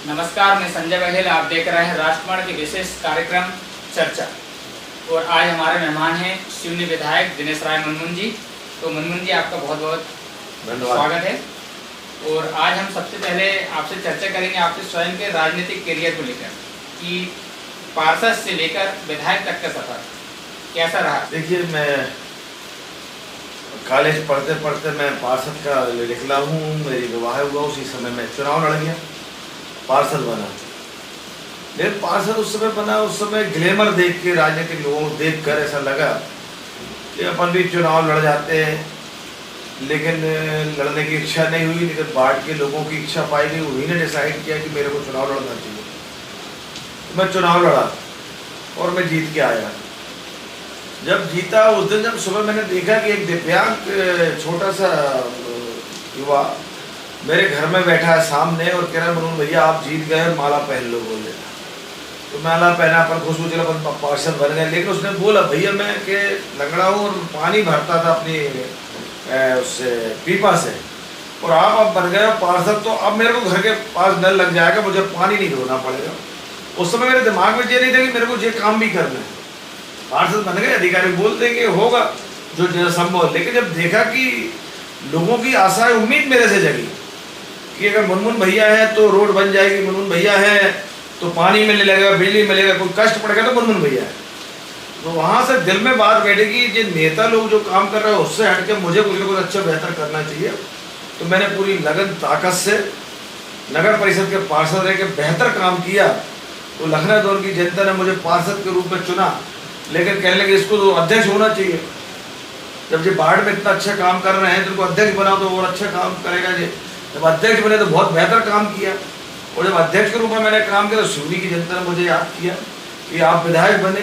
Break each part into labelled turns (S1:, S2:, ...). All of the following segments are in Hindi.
S1: नमस्कार, मैं संजय बघेल। आप देख रहे हैं राष्ट्रमंडल के विशेष कार्यक्रम चर्चा। और आज हमारे मेहमान हैं सिवनी विधायक दिनेश राय मुनमुन जी। तो मुनमुन जी, आपका बहुत बहुत स्वागत है। और आज हम सबसे पहले आपसे चर्चा करेंगे आपके स्वयं के राजनीतिक करियर को लेकर कि पार्षद से लेकर विधायक तक का सफर कैसा रहा।
S2: देखिए, मैं कॉलेज पढ़ते पढ़ते मैं पार्षद का निकला हूँ। मेरी विवाह हुआ, उसी समय मैं चुनाव लड़ गया, पार्षद बना। लेकिन पार्षद उस समय बना, उस समय ग्लैमर देख के, राजनीतिक लोगों को देख कर ऐसा लगा कि अपन भी चुनाव लड़ जाते हैं, लेकिन लड़ने की इच्छा नहीं हुई। लेकिन वार्ड के लोगों की इच्छा पाई गई, उन्हीं ने डिसाइड किया कि मेरे को चुनाव लड़ना चाहिए। मैं चुनाव लड़ा और मैं जीत के आया। जब जीता उस दिन, जब सुबह मैंने देखा कि एक दिव्यांग छोटा सा युवा मेरे घर में बैठा है सामने और कह रहा है, मुनमुन भैया आप जीत गए और माला पहन लो। बोले तो माला पहना, अपन खुशबू चला, अपन पार्षद बन गए। लेकिन उसने बोला, भैया मैं के लंगड़ा हूँ और पानी भरता था अपनी उससे पीपा से, और आप बन गए पार्षद, तो अब मेरे को घर के पास नल लग जाएगा, मुझे पानी नहीं ढोना पड़ेगा। उस समय मेरे दिमाग में ये नहीं था कि मेरे को ये काम भी करना है। पार्षद बन गए, अधिकारी बोल देंगे होगा जो संभव। लेकिन जब देखा कि लोगों की आशा उम्मीद मेरे से जगी कि अगर मुनमुन भैया है तो रोड बन जाएगी, मुनमुन भैया है तो पानी मिलने लगेगा, बिजली मिलेगा, कोई कष्ट पड़ेगा तो मुनमुन भैया है। तो वहाँ से दिल में बात बैठेगी, ये नेता लोग जो काम कर रहे हैं उससे हट के मुझे कुछ ना कुछ अच्छा बेहतर करना चाहिए। तो मैंने पूरी लगन ताकत से नगर परिषद के पार्षद रह के बेहतर काम किया। तो लखनऊ जोन की जनता ने मुझे पार्षद के रूप में चुना, लेकिन कहने लगे इसको तो अध्यक्ष होना चाहिए। जब ये वार्ड में इतना अच्छा काम कर रहे हैं तो उनको अध्यक्ष बनाओ तो और अच्छा काम करेगा। जी जब अध्यक्ष बने तो बहुत बेहतर काम किया, और जब अध्यक्ष के रूप में मैंने काम किया तो सिवनी की जनता ने मुझे याद किया कि आप विधायक बने।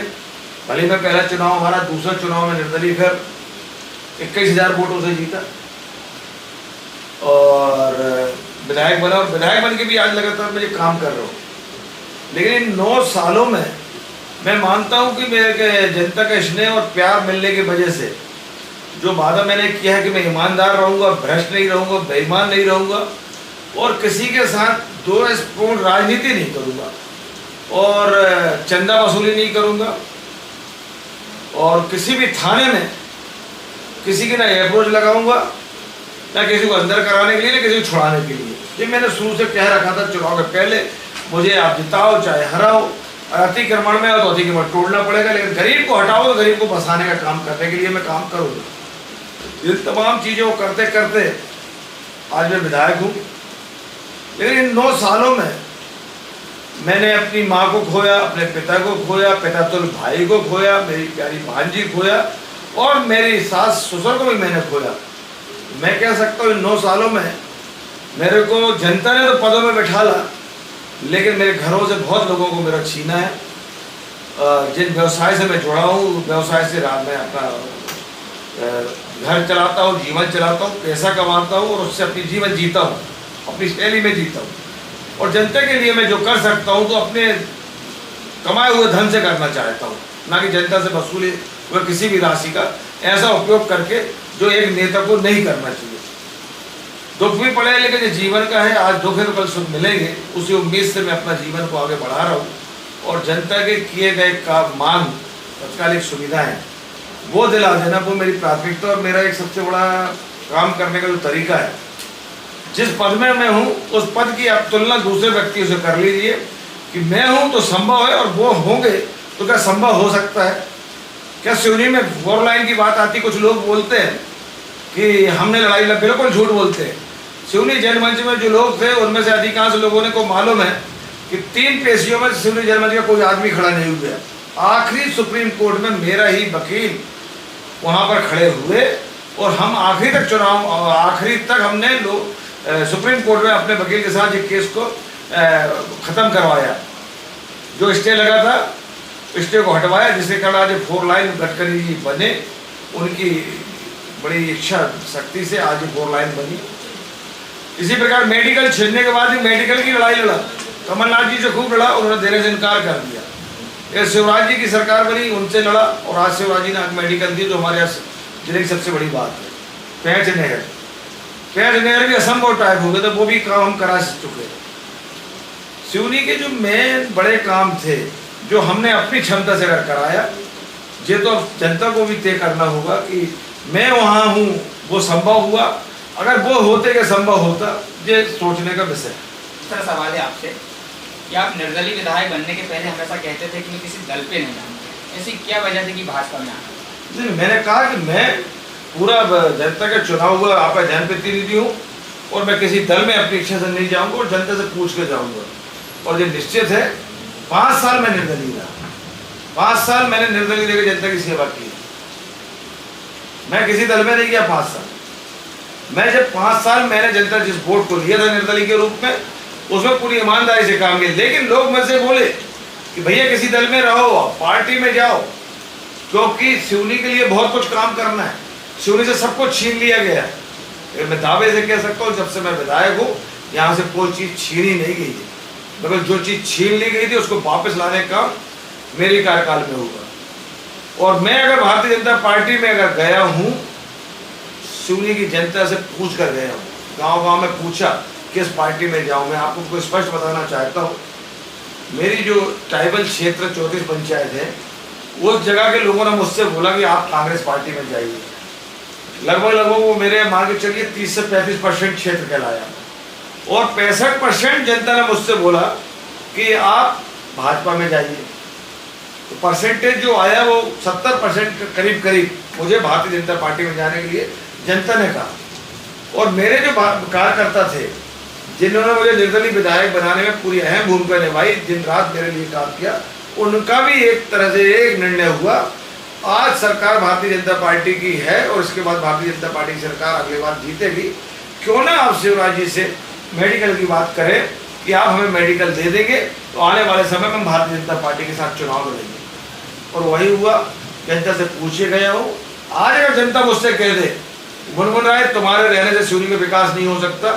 S2: भले मैं पहला चुनाव हमारा, दूसरा चुनाव में निर्दलीय फिर 21,000 वोटों से जीता और विधायक बना। और विधायक बन के भी आज लगातार मुझे काम कर रहा हूँ। लेकिन इन 9 सालों में मैं मानता हूँ कि मेरे जनता का स्नेह और प्यार मिलने की वजह से जो वादा मैंने किया है कि मैं ईमानदार रहूँगा, भ्रष्ट नहीं रहूँगा, बेईमान नहीं रहूँगा, और किसी के साथ दोषपूर्ण राजनीति नहीं करूँगा, और चंदा वसूली नहीं करूँगा, और किसी भी थाने में किसी की ना अप्रोच लगाऊंगा, ना किसी को अंदर कराने के लिए, ना किसी को छुड़ाने के लिए। ये मैंने शुरू से कह रखा था चुनाव के पहले, मुझे आप जिताओ चाहे हराओ, अतिक्रमण में हो तो अतिक्रमण तोड़ना पड़ेगा, लेकिन गरीब को हटाओ तो गरीब को बसाने का काम करने के लिए मैं काम करूँगा। इन तमाम चीज़ों को करते करते आज मैं विधायक हूँ। लेकिन इन 9 सालों में मैंने अपनी माँ को खोया, अपने पिता को खोया, पितातुल्य भाई को खोया, मेरी प्यारी भांजी खोया, और मेरी सास ससुर को भी मैंने खोया। मैं कह सकता हूँ इन 9 सालों में मेरे को जनता ने तो पदों में बैठा ला, लेकिन मेरे घरों से बहुत लोगों को मेरा छीना है। जिन व्यवसाय से मैं जुड़ा हूँ, व्यवसाय से मैं अपना घर चलाता हूँ, जीवन चलाता हूँ, पैसा कमाता हूँ, और उससे अपनी जीवन जीता हूँ, अपनी शैली में जीता हूँ। और जनता के लिए मैं जो कर सकता हूँ तो अपने कमाए हुए धन से करना चाहता हूँ, ना कि जनता से वसूली हुए किसी भी राशि का ऐसा उपयोग करके जो एक नेता को नहीं करना चाहिए। दुख भी पड़े, लेकिन ये जीवन का है, आज दुख है तो कल सुख मिलेंगे, उसी उम्मीद से मैं अपना जीवन को आगे बढ़ा रहा हूँ। और जनता के किए गए का मांग, तत्कालिक सुविधाएं वो दिला देना, वो मेरी प्राथमिकता और मेरा एक सबसे बड़ा काम करने का जो तरीका है। जिस पद में मैं हूँ उस पद की आप तुलना दूसरे व्यक्ति से कर लीजिए कि मैं हूँ तो संभव है, और वो होंगे तो क्या संभव हो सकता है। क्या सिवनी में 4 लाइन की बात आती, कुछ लोग बोलते हैं कि हमने लड़ाई लड़ी, बिल्कुल झूठ बोलते हैं। सिवनी जनमंच में जो लोग थे उनमें से अधिकांश लोगों ने को मालूम है कि 3 पेशियों में सिवनी जनमंच का कोई आदमी खड़ा नहीं हुआ। आखिरी सुप्रीम कोर्ट में मेरा ही वकील वहाँ पर खड़े हुए, और हम आखिरी तक चुनाव, आखिरी तक हमने सुप्रीम कोर्ट में अपने वकील के साथ एक केस को ख़त्म करवाया। जो स्टे लगा था स्टे को हटवाया, जिसके कारण आज 4 लाइन गडकरी जी बने। उनकी बड़ी इच्छा शक्ति से आज 4 लाइन बनी। इसी प्रकार मेडिकल छीनने के बाद भी मेडिकल की लड़ाई लड़ा, कमलनाथ जी से खूब लड़ा, उन्होंने देने से इनकार कर दिया। ये शिवराज जी की सरकार बनी, उनसे लड़ा, और आज शिवराज जी ने मेडिकल दी, जो हमारे यहाँ जिले की सबसे बड़ी बात है। पैंच नहर भी असंभव टाइप हो गए, तो वो भी काम हम करा चुके। सिवनी के जो मेन बड़े काम थे जो हमने अपनी क्षमता से कराया, ये तो जनता को भी तय करना होगा कि मैं वहाँ हूँ वो संभव हुआ, अगर वो होते कि संभव होता, ये सोचने का विषय है।
S1: दूसरा सवाल है आपसे कि आप निर्दलीय विधायक बनने के पहले हमेशा कहते थे कि मैं किसी दल पे नहीं आऊँगा, ऐसी क्या वजह थी कि भाजपा में आना?
S2: नहीं, मैंने कहा कि मैं पूरा जनता का चुनाव हुआ आपका जनप्रतिनिधि हूँ और मैं किसी दल में अपनी इच्छा से नहीं जाऊँगा और जनता से पूछ के जाऊँगा। और ये निश्चित है 5 साल मैं निर्दलीय रहा, 5 साल मैंने निर्दलीय रह जनता की सेवा की। मैं किसी दल में नहीं गया 5 साल। मैं जब 5 साल मैंने जनता जिस वोट को लिया था निर्दलीय के रूप में, उसमें पूरी ईमानदारी से काम किया। लेकिन लोग मुझसे बोले कि भैया किसी दल में रहो, पार्टी में जाओ, क्योंकि सिवनी के लिए बहुत कुछ काम करना है। सिवनी से सब कुछ छीन लिया गया है। मैं दावे से कह सकता हूँ जब से मैं विधायक हूँ यहाँ से कोई चीज़ छीनी नहीं गई है, मगर जो चीज़ छीन ली गई थी उसको वापस लाने का मेरे कार्यकाल में होगा। और मैं अगर भारतीय जनता पार्टी में अगर गया हूँ, सिवनी की जनता से पूछ कर गया हूँ, गांव-गांव में पूछा किस पार्टी में जाऊँ। मैं आपको स्पष्ट बताना चाहता हूँ, मेरी जो ट्राइबल क्षेत्र 34 पंचायत है, उस जगह के लोगों ने मुझसे बोला कि आप कांग्रेस पार्टी में जाइए। लगभग वो मेरे मान के चलिए 30 से 35% क्षेत्र कहलाया और 65% जनता ने मुझसे बोला कि आप भाजपा में जाइए। तो परसेंटेज जो आया वो 70% के करीब मुझे भारतीय जनता पार्टी में जाने के लिए जनता ने कहा। और मेरे जो कार्यकर्ता थे जिन्होंने मुझे निर्दलीय विधायक बनाने में पूरी अहम भूमिका निभाई, दिन रात मेरे लिए काम किया, उनका भी एक तरह से एक निर्णय हुआ। आज सरकार भारतीय जनता पार्टी की है और इसके बाद भारतीय जनता पार्टी की सरकार अगली बार जीतेगी। क्यों ना आप शिवराज जी से मेडिकल की बात करें कि आप हमें मेडिकल दे देंगे तो आने वाले समय में भारतीय जनता पार्टी के साथ चुनाव लड़ेंगे। और वही हुआ, जनता से पूछे गया हो। आज अगर जनता मुझसे कह दे गुनगुन राय तुम्हारे रहने से सिवनी का विकास नहीं हो सकता,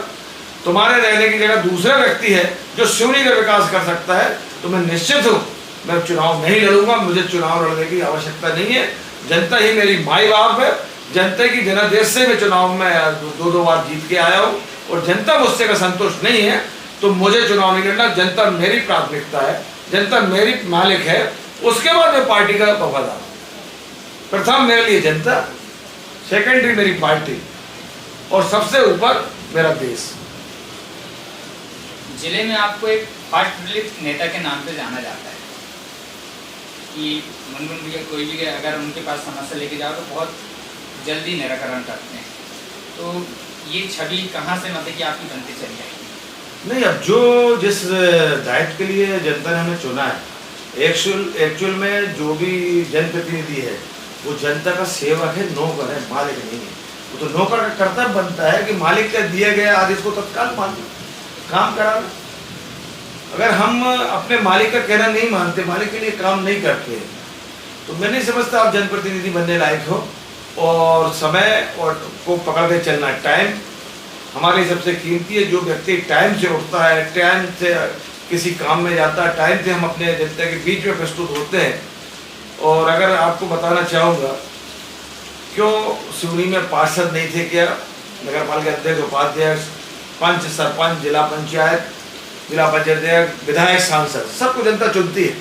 S2: तुम्हारे रहने की जगह दूसरा व्यक्ति है जो सिवनी का विकास कर सकता है, तो मैं निश्चित हूँ मैं चुनाव नहीं लड़ूंगा। मुझे चुनाव लड़ने की आवश्यकता नहीं है। जनता ही मेरी माई बाप है। जनता की जनादेश से मैं चुनाव में 2 बार जीत के आया हूँ और जनता मुझसे का संतुष्ट नहीं है तो मुझे चुनाव नहीं लड़ना। जनता मेरी प्राथमिकता है, जनता मेरी मालिक है, उसके बाद मैं पार्टी का वफादार हूँ। प्रथम मेरे लिए जनता, सेकेंडरी मेरी पार्टी और सबसे ऊपर मेरा देश।
S1: जिले में आपको एक फास्ट रिलीफ नेता के नाम से जाना जाता है कि मनमुन भैया कोई भी अगर उनके पास समस्या लेके जाओ तो बहुत जल्दी निराकरण करते हैं। तो ये छवि कहाँ से मतलब कि आपकी बनती चली जाएगी?
S2: नहीं, अब जो जिस दायित्व के लिए जनता ने हमें चुना है, एक्चुअल में जो भी जनप्रतिनिधि है वो जनता का सेवक है, नौकर है, मालिक नहीं है। वो तो नौकर का कर्तव्य बनता है कि मालिक का दिया गया आदेश को तत्काल मानना, काम कराना। अगर हम अपने मालिक का कहना नहीं मानते, मालिक के लिए काम नहीं करते, तो मैं नहीं समझता आप जनप्रतिनिधि बनने लायक हो। और समय और को पकड़ के चलना, टाइम हमारे सबसे कीमती है। जो व्यक्ति टाइम से उठता है, टाइम से किसी काम में जाता है, टाइम से हम अपने जनता के बीच में प्रस्तुत होते हैं। और अगर आपको बताना चाहूँगा क्यों सिवनी में पार्षद नहीं थे, क्या नगर पालिका अध्यक्ष, उपाध्यक्ष, पंच, सरपंच, जिला पंचायत अध्यक्ष, विधायक, सांसद, सबको जनता चुनती है।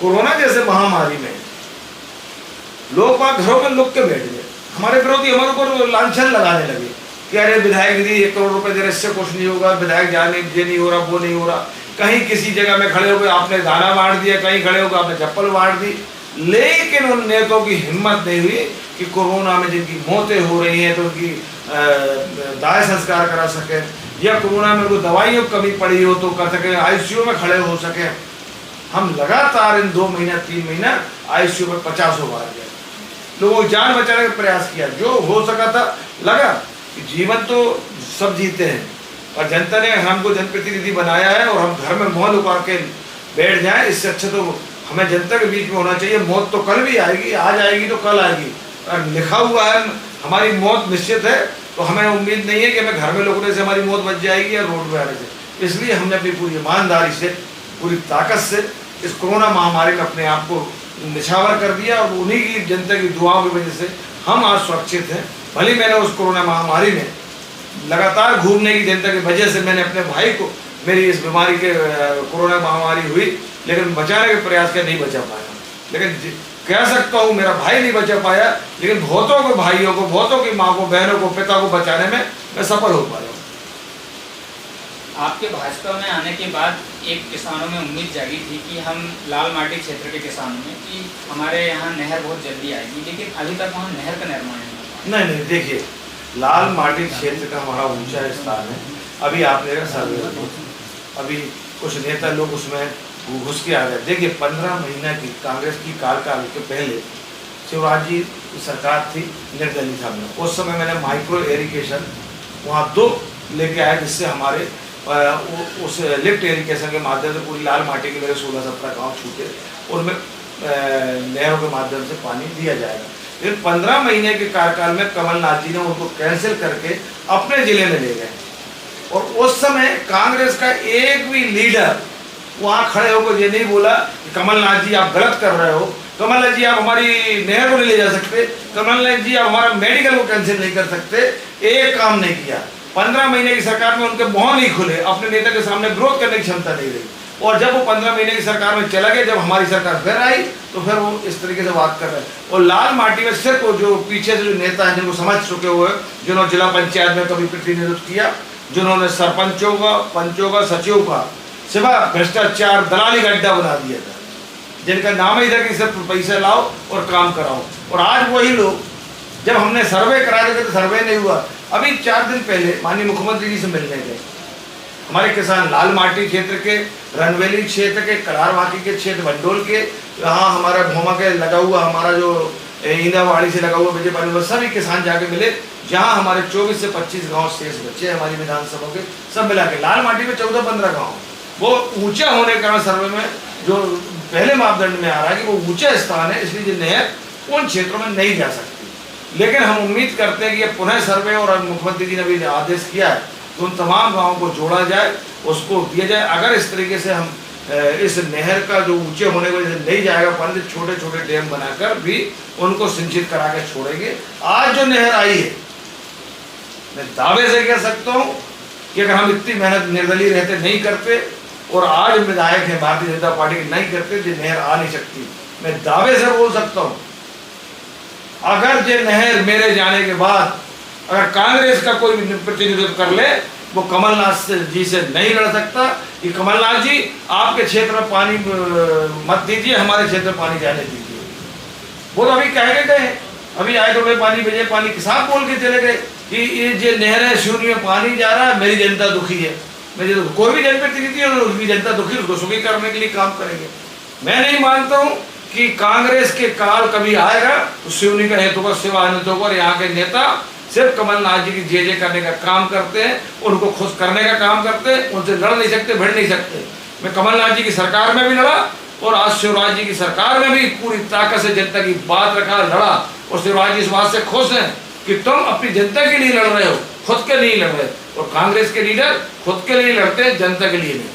S2: कोरोना जैसे महामारी में लोग वहाँ घरों में लुक के बैठ गए। हमारे विरोधी हमारे ऊपर लांछन लगाने लगे कि अरे विधायक दीदी 1 करोड़ रुपए दे रहे, इससे कुछ नहीं होगा, विधायक जाने ये नहीं हो रहा, वो नहीं हो रहा। कहीं किसी जगह में खड़े हो गए आपने दाना बांट दिया, कहीं खड़े हो गए आपने चप्पल बांट दी। लेकिन उन नेताओं की हिम्मत नहीं हुई कि कोरोना में जिनकी मौतें हो रही हैं तो उनकी दाह संस्कार करा सके, या कोरोना में कोई दवाइयों की कमी पड़ी हो तो कर सके, आईसीयू में खड़े हो सके। हम लगातार इन 2 महीना 3 महीना आईसीयू में 50 बार गए, लोगों को जान बचाने का प्रयास किया, जो हो सका था। लगा कि जीवन तो सब जीते हैं और जनता ने हमको जनप्रतिनिधि बनाया है और हम घर में मुँह लुका के बैठ जाएं, इससे अच्छा तो हमें जनता के बीच में होना चाहिए। मौत तो कल भी आएगी, आज आएगी तो कल आएगी, लिखा हुआ है हमारी मौत निश्चित है। तो हमें उम्मीद नहीं है कि हमें घर में लुकने से हमारी मौत बच जाएगी या रोड पे आने से। इसलिए हमने अपनी पूरी ईमानदारी से, पूरी ताकत से इस कोरोना महामारी में अपने आप को निछावर कर दिया और उन्हीं की जनता की दुआओं की वजह से हम आज सुरक्षित हैं। भले मैंने उस कोरोना महामारी में लगातार घूमने की जनता की वजह से मैंने अपने भाई को मेरी इस बीमारी के कोरोना महामारी हुई, लेकिन बचाने के प्रयास के नहीं बचा पाया। लेकिन कह सकता हूँ मेरा भाई नहीं बचा पाया, लेकिन बहुतों को भाइयों को, बहुतों की माँ को, बहनों को, पिता को बचाने में मैं सफल हो पाया।
S1: आपके भाजपा में आने के बाद एक किसानों में उम्मीद जागी थी कि हम लाल माटी क्षेत्र के किसानों में कि हमारे यहाँ नहर बहुत जल्दी आएगी, लेकिन अभी तक वहाँ नहर का निर्माण नहीं।
S2: नहीं, देखिए लाल माटी क्षेत्र का हमारा ऊंचा स्थान है। अभी आपने सर्वे, अभी कुछ नेता लोग उसमें घुस के आ गए। देखिए 15 महीना की कांग्रेस की कार्यकाल के पहले शिवराज जी की सरकार थी, निर्दलीय था। उस समय मैंने माइक्रो इरिगेशन वहाँ 2 लेके आया, जिससे हमारे उस लिफ्ट इरिगेशन के माध्यम से पूरी लाल माटी के मेरे 16-17 गाँव छूटे, उनमें नहरों के माध्यम से पानी दिया जाएगा। लेकिन 15 महीने के कार्यकाल में कमलनाथ जी ने उनको कैंसिल करके अपने जिले में ले गए, और उस समय कांग्रेस का एक भी लीडर वहाँ खड़े होकर ये नहीं बोला कि कमलनाथ जी आप गलत कर रहे हो, कमलनाथ जी आप हमारी नहर को नहीं ले जा सकते, कमलनाथ जी आप हमारा मेडिकल को कैंसिल नहीं कर सकते। एक काम नहीं किया। 15 महीने की सरकार में उनके मुँह नहीं खुले, अपने नेता के सामने विरोध करने की क्षमता नहीं रही। और जब वो 15 महीने की सरकार में चला गया, जब हमारी सरकार फिर आई, तो फिर वो इस तरीके से बात कर रहे हैं। और लाल माटी में सिर्फ जो पीछे से जो नेता हैं जिनको समझ चुके हुए, जिन्होंने जिला पंचायत में कभी प्रतिनिधित्व किया, जिन्होंने सरपंचों का, पंचों का, सचिवों का सिवा भ्रष्टाचार दलाली का अड्डा बना दिया था, जिनका नाम ही था कि सिर्फ पैसे लाओ और काम कराओ। और आज वही लोग, जब हमने सर्वे करा दिया तो सर्वे नहीं हुआ। अभी 4 दिन पहले माननीय मुख्यमंत्री जी से मिलने गए हमारे किसान, लाल माटी क्षेत्र के, रनवेली क्षेत्र के, कलारवाकी के क्षेत्र, मंडोल के, यहाँ हमारा भोमा के लगा हुआ, हमारा जो इंदावाड़ी से लगा हुआ विजय पानी, सभी किसान जाके मिले, जहाँ हमारे 24 से 25 गांव शेष बच्चे हमारी विधानसभा के, सब मिला के लाल माटी में 14-15 गाँव। वो ऊंचा होने के कारण सर्वे में जो पहले मापदंड में आ रहा है कि वो ऊंचा स्थान है, इसलिए नहर उन क्षेत्रों में नहीं जा सकती। लेकिन हम उम्मीद करते हैं कि ये पुनः सर्वे, और मुख्यमंत्री जी ने भी आदेश किया है तो उन तमाम गाँवों को जोड़ा जाए, उसको दिया जाए। अगर इस तरीके से हम इस नहर का जो ऊंचे होने की वजह से नहीं जाएगा, परंतु छोटे छोटे डैम बनाकर भी उनको सिंचित करा के छोड़ेंगे। आज जो नहर आई है, मैं दावे से कह सकता हूँ कि अगर हम इतनी मेहनत निर्दलीय रहते नहीं करते, और आज विधायक है भारतीय जनता पार्टी के नहीं करते, तो नहर आ नहीं सकती। मैं दावे से बोल सकता हूँ, अगर ये नहर मेरे जाने के बाद अगर कांग्रेस का कोई प्रतिनिधित्व कर ले, वो कमलनाथ जी से नहीं लड़ सकता कि कमलनाथ जी आपके क्षेत्र में पानी मत दीजिए, हमारे क्षेत्र में पानी जाने दीजिए। वो तो अभी कह के गए, अभी आए तो पानी भेजे, पानी के साथ बोल के चले गए कि ये जो नहर है शून्य में पानी जा रहा है, मेरी जनता दुखी है। मेरी कोई भी जनप्रतिनिधि है, उसकी जनता दुखी, उसको सुखी करने के लिए काम करेंगे। मैं नहीं मानता हूँ कि कांग्रेस के काल कभी आएगा तो शिवनी का हेतु का, शिवानंदों को, यहाँ के नेता सिर्फ कमलनाथ जी की जय करने का काम करते हैं, उनको खुश करने का काम करते हैं, उनसे लड़ नहीं सकते, भिड़ नहीं सकते। मैं कमलनाथ जी की सरकार में भी लड़ा, और आज शिवराज जी की सरकार में भी पूरी ताकत से जनता की बात रखा, लड़ा। और शिवराज जी इस बात से खुश हैं कि तुम अपनी जनता के लिए लड़ रहे हो, खुद के लिए लड़ रहे हो। और कांग्रेस के लीडर खुद के लिए लड़ते हैं, जनता के लिए नहीं।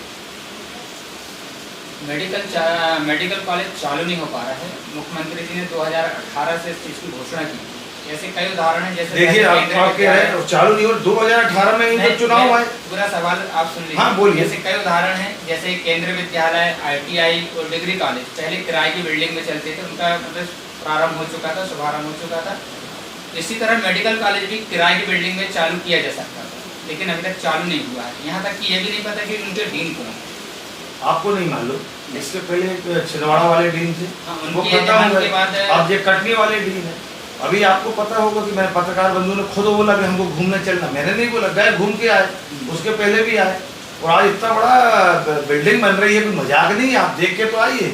S1: मेडिकल कॉलेज चालू नहीं हो पा रहा है। मुख्यमंत्री जी ने 2018 से इस चीज की घोषणा की, ऐसे कई उदाहरण हैं। जैसे
S2: देखिए आप कह रहे हैं चालू नहीं हो, 2018 में ही चुनाव आए।
S1: पूरा सवाल आप सुन लीजिए।
S2: हाँ बोलिए।
S1: जैसे कई उदाहरण हैं, जैसे केंद्रीय विद्यालय, ITI और डिग्री कॉलेज पहले किराए की बिल्डिंग में चलते थे, उनका मतलब प्रारंभ हो चुका था, शुभारंभ हो चुका था। इसी तरह मेडिकल कॉलेज भी किराए की बिल्डिंग में चालू किया जा सकता था, लेकिन अभी तक चालू नहीं हुआ है। यहाँ तक कि ये भी नहीं पता कि उनके डीन कौन है।
S2: आपको नहीं मालूम? इसके पहले छिंदवाड़ा वाले डीन थे, वो खत्म हो गए, अब ये कटनी वाले डीन है। अभी आपको पता होगा कि मैं पत्रकार बंधु ने खुद बोला कि हमको घूमने चलना, मैंने नहीं बोला, गए घूम के आए, उसके पहले भी आए। और आज इतना बड़ा बिल्डिंग बन रही है, कोई मजाक नहीं है, आप देख के तो आइए,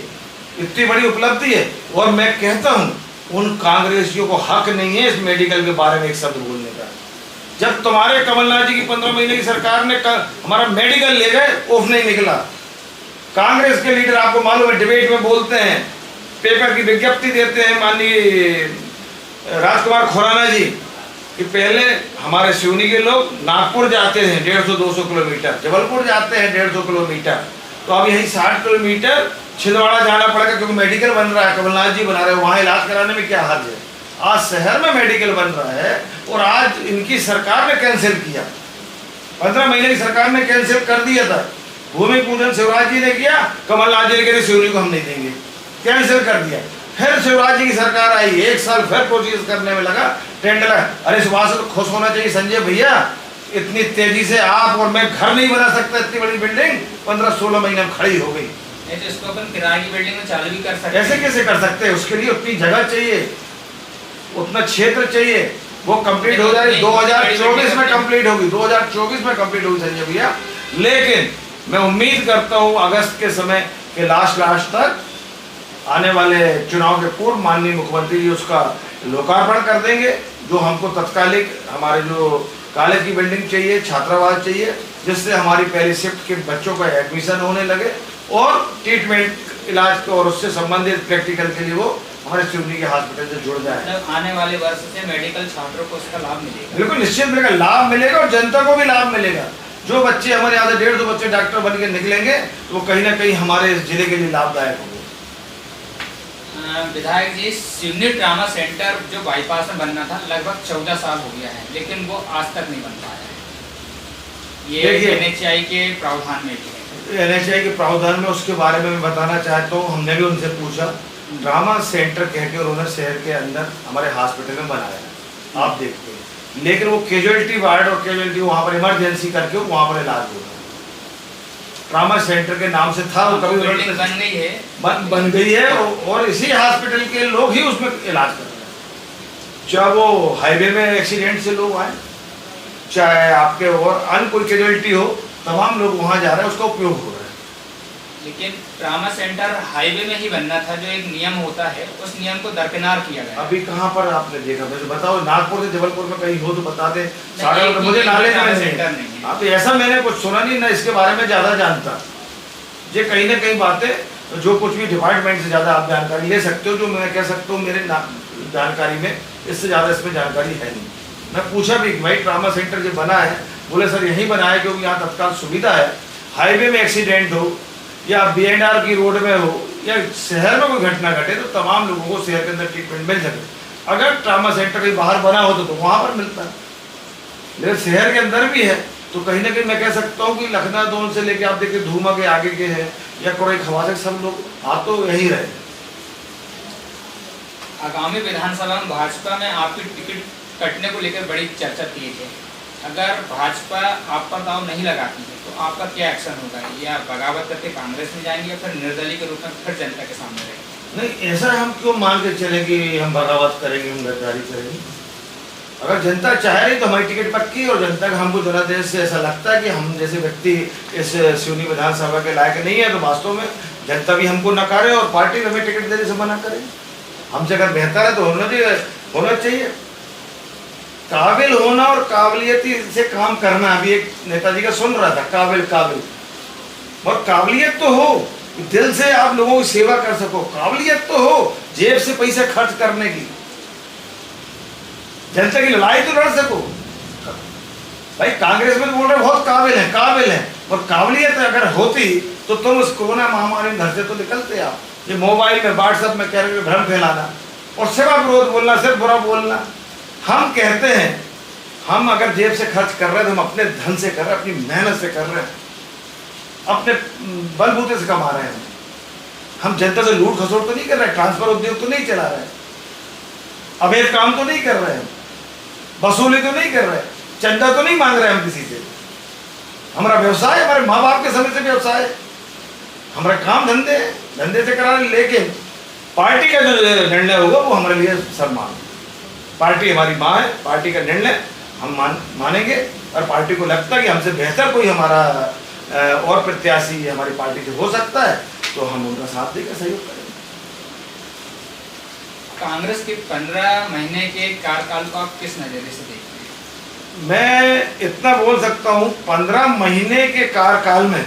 S2: इतनी बड़ी उपलब्धि है। और मैं कहता हूँ उन कांग्रेसियों को हक नहीं है इस मेडिकल के बारे में एक शब्द बोलने का। जब तुम्हारे कमलनाथ जी की 15 महीने की सरकार ने हमारा मेडिकल ले गए, उफ नहीं निकला। कांग्रेस के लीडर आपको मालूम है डिबेट में बोलते हैं, पेपर की विज्ञप्ति देते हैं, माननीय राजकुमार खुराना जी, कि पहले हमारे सिवनी के लोग नागपुर जाते हैं 150-200 किलोमीटर, जबलपुर जाते हैं 150 किलोमीटर, तो अब यही 60 किलोमीटर छिंदवाड़ा जाना पड़ेगा, क्योंकि मेडिकल बन रहा है, कमलनाथ जी बना रहे हैं, वहाँ इलाज कराने में क्या हर्ज है। आज शहर में मेडिकल बन रहा है, और आज इनकी सरकार ने कैंसिल किया, 15 महीने की सरकार ने कैंसिल कर दिया था। भूमि पूजन शिवराज जी ने किया, कमलनाथ जी ने कहते सिवनी को हम नहीं देंगे, कैंसिल कर दिया। फिर शिवराज जी की सरकार आई, 1 साल फिर प्रोसेस करने में लगा, टेंडर। अरे सुभाष तो खुश होना चाहिए संजय भैया, इतनी तेजी से आप और मैं घर नहीं बना सकता, इतनी बड़ी बिल्डिंग 15-16 महीने में खड़ी हो गई।
S1: नहीं तो इसको अपन किराए की बिल्डिंग में चालू भी कर सकते हैं।
S2: ऐसे कैसे कर सकते हैं? उसके लिए उतनी जगह चाहिए, उतना क्षेत्र चाहिए। वो कंप्लीट हो जाए 2024 में कंप्लीट होगी, 2024 में कंप्लीट होगी संजय भैया। लेकिन मैं उम्मीद करता हूँ अगस्त के समय के लास्ट तक आने वाले चुनाव के पूर्व माननीय मुख्यमंत्री जी उसका लोकार्पण कर देंगे। जो हमको तत्कालिक हमारे जो कॉलेज की बिल्डिंग चाहिए, छात्रावास चाहिए, जिससे हमारी पहली शिफ्ट के बच्चों का एडमिशन होने लगे और ट्रीटमेंट इलाज और उससे संबंधित प्रैक्टिकल के लिए वो हमारे सिवनी के हॉस्पिटल से जुड़ जाए।
S1: मतलब आने वाले वर्ष से मेडिकल छात्रों को उसका लाभ मिलेगा।
S2: बिल्कुल निश्चित मिलेगा, लाभ मिलेगा और जनता को भी लाभ मिलेगा। जो बच्चे हमारे यहाँ से 150 बच्चे डॉक्टर बन के निकलेंगे तो वो कहीं ना कहीं हमारे जिले के लिए लाभदायक होंगे।
S1: विधायक जी, सिवनी ट्रामा सेंटर जो बाईपास में बनना था लगभग 14 साल हो गया है, लेकिन वो आज तक नहीं बन पाया है। ये NHI के प्रावधान में भी है।
S2: NHI के प्रावधान में उसके बारे में मैं बताना चाहता हूँ। हमने भी उनसे पूछा, ट्रामा सेंटर कह के उन्होंने शहर के अंदर हमारे हॉस्पिटल में बनाया है, आप देखते हैं, लेकिन वो कैजुअलिटी वार्ड और कैजुअलिटी वहाँ पर इमरजेंसी करके वहाँ पर इलाज हो रहा है। ट्रामा सेंटर के नाम से था, वो कभी
S1: बिल्डिंग बन गई है,
S2: बन गई है और इसी हॉस्पिटल के लोग ही उसमें इलाज कर रहे हैं। चाहे वो हाईवे में एक्सीडेंट से लोग आए, चाहे आपके और अन्य कोई कैजुअलिटी हो, तमाम लोग वहाँ जा रहे हैं, उसका उपयोग हो रहा है।
S1: लेकिन ट्रामा सेंटर हाईवे में ही बनना था, जो एक नियम होता है उस नियम को दरकिनार किया गया।
S2: अभी कहाँ पर आपने देखा? मुझे बताओ, नागपुर से जबलपुर में कहीं हो तो बता दे। मुझे नॉलेज नहीं, आप ऐसा मैंने कुछ सुना नहीं, ना इसके बारे में ज्यादा जानता। ये कहीं ना कहीं बातें जो कुछ भी डिपार्टमेंट से ज्यादा आप जानकारी ले सकते हो, जो मैं कह सकता हूँ मेरे जानकारी में इससे ज्यादा इसमें जानकारी है नहीं। मैं पूछा भी भाई ट्रामा सेंटर जो बना है, बोले सर यही बना है क्योंकि यहाँ तत्काल सुविधा है, हाईवे में एक्सीडेंट हो या BNR की रोड में हो या शहर में कोई घटना घटे तो तमाम लोगों को शहर के अंदर ट्रीटमेंट मिल सके। अगर ट्रामा सेंटर कहीं बाहर बना हो तो वहाँ पर मिलता है, लेकिन शहर के अंदर भी है तो कहीं ना कहीं मैं कह सकता हूँ कि लखनऊ जोन से लेके आप देखिए धूमा के आगे के हैं या कोई खवासे, सब लोग आ तो यही रहे।
S1: आगामी विधानसभा में भाजपा में आपकी टिकट कटने को लेकर बड़ी चर्चा तेज है। अगर भाजपा आप पर दाव नहीं लगाती है तो आपका क्या एक्शन होगा? या बगावत करके कांग्रेस में जाएंगे या फिर निर्दलीय के रूप में फिर जनता के सामने रहेंगे?
S2: नहीं, ऐसा हम क्यों मान के चलें कि हम बगावत करेंगे, हम गद्दारी करेंगे? अगर जनता चाह रही तो हमारी टिकट पक्की, और जनता का हमको जनादेश से ऐसा लगता है कि हम जैसे व्यक्ति इस सिवनी विधानसभा के लायक नहीं है तो वास्तव में जनता भी हमको नकारे और पार्टी हमें टिकट देने से मना करे। हमसे अगर बेहतर है तो होना चाहिए। काबिल होना और काबिलियती से काम करना, अभी एक नेताजी का सुन रहा था, काबिल और काबिलियत तो हो, दिल से आप लोगों की सेवा कर सको, काबिलियत तो हो जेब से पैसे खर्च करने की, जनता की लड़ाई तो लड़ सको। भाई कांग्रेस में बोल रहे बहुत काबिल है और काबिलियत अगर होती तो तुम उस कोरोना महामारी में घर से तो निकलते। आप ये मोबाइल में व्हाट्सएप में कह रहे भ्रम फैलाना और सिर्फ विरोध बोलना, सिर्फ बुरा बोलना। हम कहते हैं हम अगर जेब से खर्च कर रहे हैं तो हम अपने धन से कर रहे हैं, अपनी मेहनत से कर रहे हैं, अपने बलबूते से कमा रहे हैं। हम जनता से लूट खसोट तो नहीं कर रहे, ट्रांसफर उद्योग तो नहीं चला रहे, अवैध काम तो नहीं कर रहे हैं, वसूली तो नहीं कर रहे, चंदा तो नहीं मांग रहे हम किसी से। हमारा व्यवसाय, हमारे माँ बाप के समय से व्यवसाय, हमारा काम धंधे से करा रहे। लेकिन पार्टी का जो निर्णय होगा वो हमारे लिए सम्मान। पार्टी हमारी माँ है, पार्टी का निर्णय हम मानेंगे और पार्टी को लगता है कि हमसे बेहतर कोई हमारा और प्रत्याशी हमारी पार्टी से हो सकता है तो हम उनका साथ देकर सहयोग करेंगे।
S1: कांग्रेस के 15 महीने के कार्यकाल को आप किस नजरिए से देखते हैं?
S2: मैं इतना बोल सकता हूँ, 15 महीने के कार्यकाल में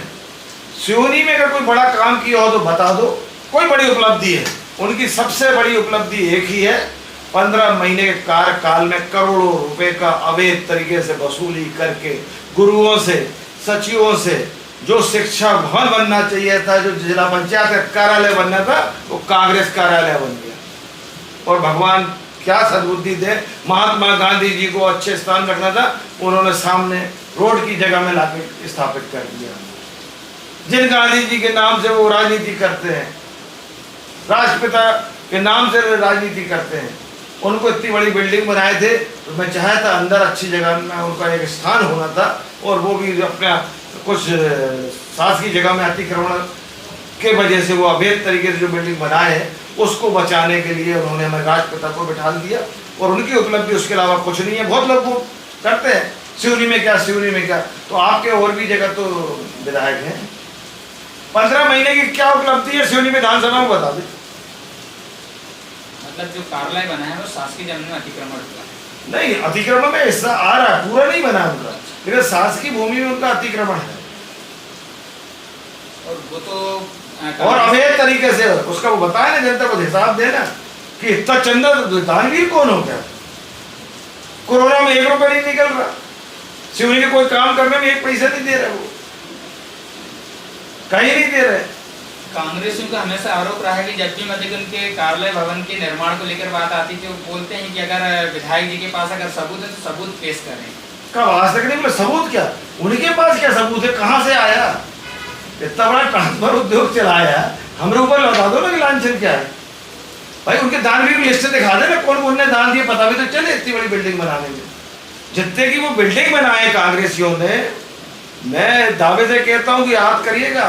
S2: सिवनी में अगर कोई बड़ा काम किया हो तो बता दो। कोई बड़ी उपलब्धि है, उनकी सबसे बड़ी उपलब्धि एक ही है, 15 महीने के कार्यकाल में करोड़ों रुपए का अवैध तरीके से वसूली करके गुरुओं से, सचिवों से, जो शिक्षा भवन बनना चाहिए था, जो जिला पंचायत का कार्यालय बनना था, वो कांग्रेस कार्यालय बन गया। और भगवान क्या सद्बुद्धि दे, महात्मा गांधी जी को अच्छे स्थान रखना था, उन्होंने सामने रोड की जगह में लाके स्थापित कर दिया। जिन गांधी जी के नाम से वो राजनीति करते हैं, राष्ट्रपिता के नाम से राजनीति करते हैं, उनको इतनी बड़ी बिल्डिंग बनाए थे, तो मैं चाहा था अंदर अच्छी जगह में उनका एक स्थान होना था, और वो भी अपना कुछ शासकीय जगह में अतिक्रमण के वजह से वो अवैध तरीके से जो बिल्डिंग बनाए हैं उसको बचाने के लिए उन्होंने हमें राष्ट्रपिता को बिठा दिया, और उनकी उपलब्धि उसके अलावा कुछ नहीं है। बहुत लोग वो करते हैं सिवनी में क्या, सिवनी में क्या, तो आपके और भी जगह तो विधायक हैं। 15 महीने की क्या उपलब्धि है सिवनी विधानसभा में, बता दें।
S1: मतलब जो कार्यालय बना है वो शासकीय जमीन में अतिक्रमण हुआ
S2: नहीं, अतिक्रमण में हिस्सा आ रहा है, पूरा नहीं बना उनका, लेकिन शासकीय भूमि में उनका अतिक्रमण है,
S1: और वो तो
S2: और अवैध तरीके से। उसका वो बताए ना जनता को, हिसाब देना कि इतना चंदा दानवीर कौन हो गया। कोरोना में 1 रुपया नहीं निकल रहा, सिवनी के कोई काम करने में 1 पैसा नहीं दे रहे, वो कहीं नहीं दे रहे।
S1: कांग्रेसियों का हमेशा आरोप रहा है कि जब भी मतलब उनके कार्यालय भवन के निर्माण को लेकर बात आती थी, वो बोलते हैं कि अगर विधायक जी के पास अगर सबूत है तो सबूत पेश करें।
S2: कब आज तक नहीं बोले सबूत, क्या उनके पास क्या सबूत है, कहाँ से आया? इतना बड़ा ट्रांसफर उद्योग चलाया, हमारे ऊपर लौटा दो ना कि लांछन क्या है भाई। उनके दानवीर लिस्ट दिखा दे ना, कौन कौन ने दान दिए, पता भी तो चले इतनी बड़ी बिल्डिंग बनाने में। जितने की वो बिल्डिंग बनाए कांग्रेसियों ने, मैं दावे से कहता हूं कि याद करिएगा,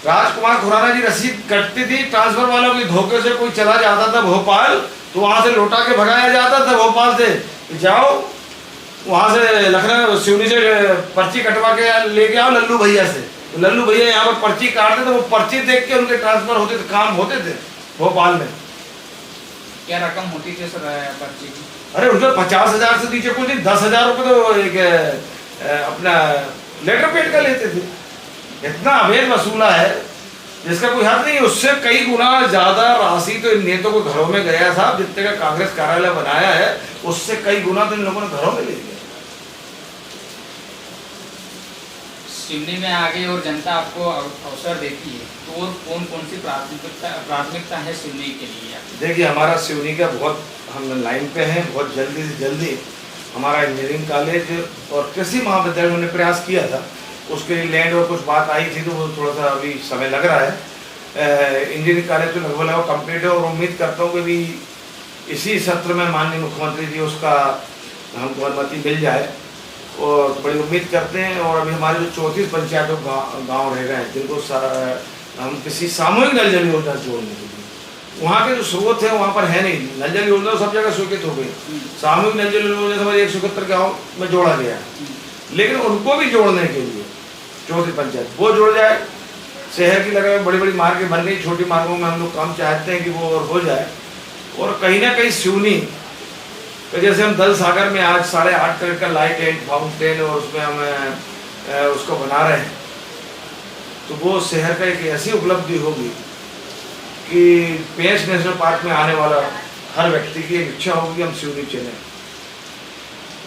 S2: राजकुमार खुराना जी रसीद कटती थी ट्रांसफर वालों की, धोखे से कोई चला जाता था भोपाल तो वहां से लौटा के भगाया जाता था भोपाल से, जाओ वहां से लखनऊ सिवनी से पर्ची कटवा के लेके आओ लल्लू भैया से। तो लल्लू भैया यहाँ पर पर्ची काटते थे, वो पर्ची देख के उनके ट्रांसफर होते थे, काम होते थे भोपाल में।
S1: क्या रकम होती थी सर पर्ची की?
S2: अरे उनके 50,000 से नीचे कुछ नहीं, 10,000 रुपये तो एक अपना लेटर पेड का लेते थे। इतना अवैध वसूला है जिसका कोई हद नहीं। उससे कई गुना ज्यादा राशि तो इन नेताओं को घरों में गया साहब, जितने का कांग्रेस कार्यालय बनाया है उससे कई गुना तो इन लोगों ने घरों में ले लिया।
S1: सिवनी में आगे और जनता आपको अवसर देती है तो और कौन कौन सी प्राथमिकता है सिवनी के लिए?
S2: देखिए, हमारा सिवनी का बहुत हम लाइन पे हैं, बहुत जल्दी से जल्दी हमारा इंजीनियरिंग कॉलेज और कृषि महाविद्यालय ने प्रयास किया था, उसके लिए लैंड और कुछ बात आई थी तो वो थोड़ा सा अभी समय लग रहा है। इंजीनियरिंग कॉलेज तो लगभग कंप्लीट है और उम्मीद करता हूँ कि भी इसी सत्र में माननीय मुख्यमंत्री जी उसका हमको अनुमति मिल जाए, और बड़ी उम्मीद करते हैं। और अभी हमारे जो 34 पंचायतों गाँव रह गए हैं जिनको हम किसी सामूहिक नल जल योजना जोड़ने के लिए, वहाँ के जो स्रोत है वहाँ पर है नहीं, नल जल योजना सब जगह स्वीकृत हो गई, सामूहिक नल जल योजना हमारे 171 गाँव में जोड़ा गया है, लेकिन उनको भी जोड़ने के लिए 34 पंचायत वो जुड़ जाए। शहर की लगाए बड़ी बड़ी मार्गें बन गई, छोटी मार्गों में हम लोग काम चाहते हैं कि वो और हो जाए। और कहीं ना कहीं सिवनी तो जैसे हम दल सागर में आज 8.5 करोड़ का लाइट एंड फाउंटेन और उसमें हम उसको बना रहे हैं, तो वो शहर का एक ऐसी उपलब्धि होगी कि पेंच नेशनल पार्क में आने वाला हर व्यक्ति की एक इच्छा होगी हम सिवनी चलें,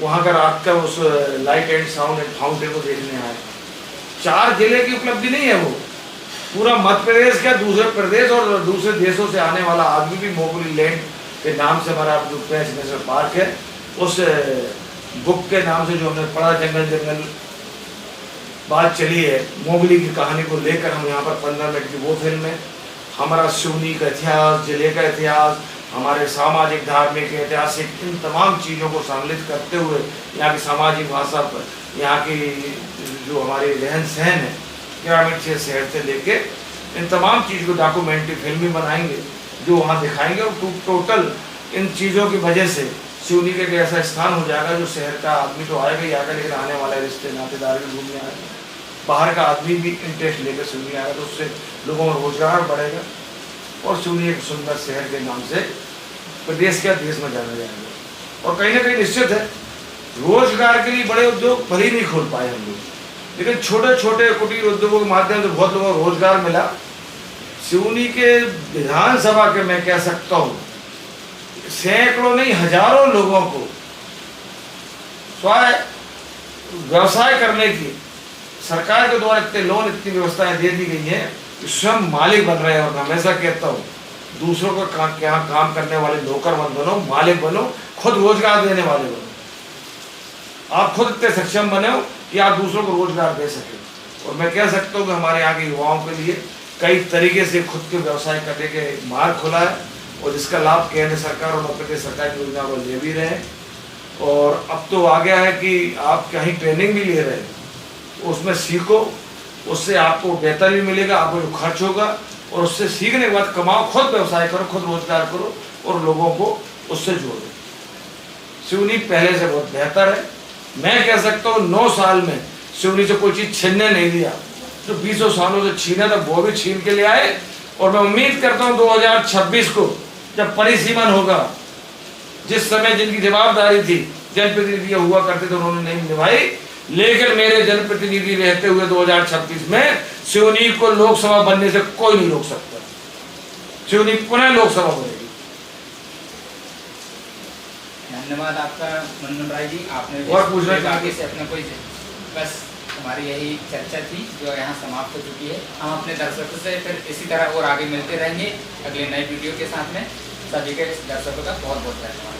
S2: वहाँ का रात का उस light and sound and fountain को देखने आए। 4 जिले की उपलब्धि नहीं है वो, पूरा मध्य प्रदेश का, दूसरे प्रदेश और दूसरे देशों से आने वाला आदमी भी मोगली लैंड के नाम से हमारा जो पेंच नेशनल पार्क है, उस बुक के नाम से जो हमने पढ़ा, जंगल जंगल बात चली है, मोगली की कहानी को लेकर हम यहाँ पर 15 मिनट की वो फिल्म है। हमारा सिवनी का इतिहास, जिले का इतिहास, हमारे सामाजिक, धार्मिक, ऐतिहासिक, इन तमाम चीज़ों को सम्मिलित करते हुए यहाँ की सामाजिक भाषा पर, यहाँ की जो हमारी रहन सहन है ग्रामीण से शहर से लेके, इन तमाम चीज़ को डॉक्यूमेंट्री फिल्म भी बनाएंगे जो वहाँ दिखाएंगे। और टोटल इन चीज़ों की वजह से सिवनी के एक ऐसा स्थान हो जाएगा जो शहर का आदमी तो आएगा ही आएगा, लेकिन आने वाले रिश्ते नातेदार भी घूमने आएगा, बाहर का आदमी भी इंटरेस्ट लेकर सिवनी आएगा, तो उससे लोगों में रोजगार बढ़ेगा और सिवनी एक सुंदर शहर के नाम से प्रदेश के देश में जाना जाएगा। और कहीं ना कहीं निश्चित है रोजगार के लिए बड़े उद्योग भले ही नहीं खोल पाए हम लोग, लेकिन छोटे छोटे कुटीर उद्योगों के माध्यम से बहुत लोगों को रोजगार मिला। सिवनी के विधानसभा के मैं कह सकता हूँ सैकड़ों नहीं हजारों लोगों को व्यवसाय करने की सरकार के द्वारा इतने लोन, इतनी व्यवस्थाएं दे दी गई हैं कि स्वयं मालिक बन रहे हैं। और हमेशा कहता हूँ दूसरों को काम करने वाले नौकर मत बनो, मालिक बनो, खुद रोजगार देने वाले बनो। आप खुद इतने सक्षम बने हो कि आप दूसरों को रोजगार दे सके। और मैं कह सकता हूँ कि हमारे यहाँ के युवाओं के लिए कई तरीके से खुद के व्यवसाय करने के मार्ग खुला है, और जिसका लाभ केंद्र सरकार और मध्य प्रदेश सरकार की योजना को ले भी रहे हैं। और अब तो आ गया है कि आप कहीं ट्रेनिंग भी ले रहे हैं, उसमें सीखो, उससे आपको वेतन भी मिलेगा, आपको जो खर्च होगा, और उससे सीखने के बाद कमाओ, खुद व्यवसाय करो, खुद रोजगार करो और लोगों को उससे जोड़ो। सिवनी पहले से बहुत बेहतर है। मैं कह सकता हूँ 9 साल में सिवनी से कोई चीज़ छीनने नहीं दिया, जो 20 सालों से छीना था वो भी छीन के ले आए। और मैं उम्मीद करता हूँ 2026 को जब परिसीमन होगा, जिस समय जिनकी जवाबदारी थी जनप्रतिनिधि हुआ करते थे उन्होंने नहीं निभाई, लेकिन मेरे जनप्रतिनिधि रहते हुए 2026 में सिवनी को लोकसभा बनने से कोई नहीं रोक सकता। सिवनी पुनः लोकसभा बनेगी।
S1: धन्यवाद आपका मनमोहन राय जी। आपने
S2: और पूछना
S1: बाकी से अपना कोई, बस हमारी यही चर्चा थी जो यहाँ समाप्त हो चुकी है। हम अपने दर्शकों से फिर इसी तरह और आगे मिलते रहेंगे अगले नए वीडियो के साथ में। सभी के दर्शकों का बहुत बहुत धन्यवाद।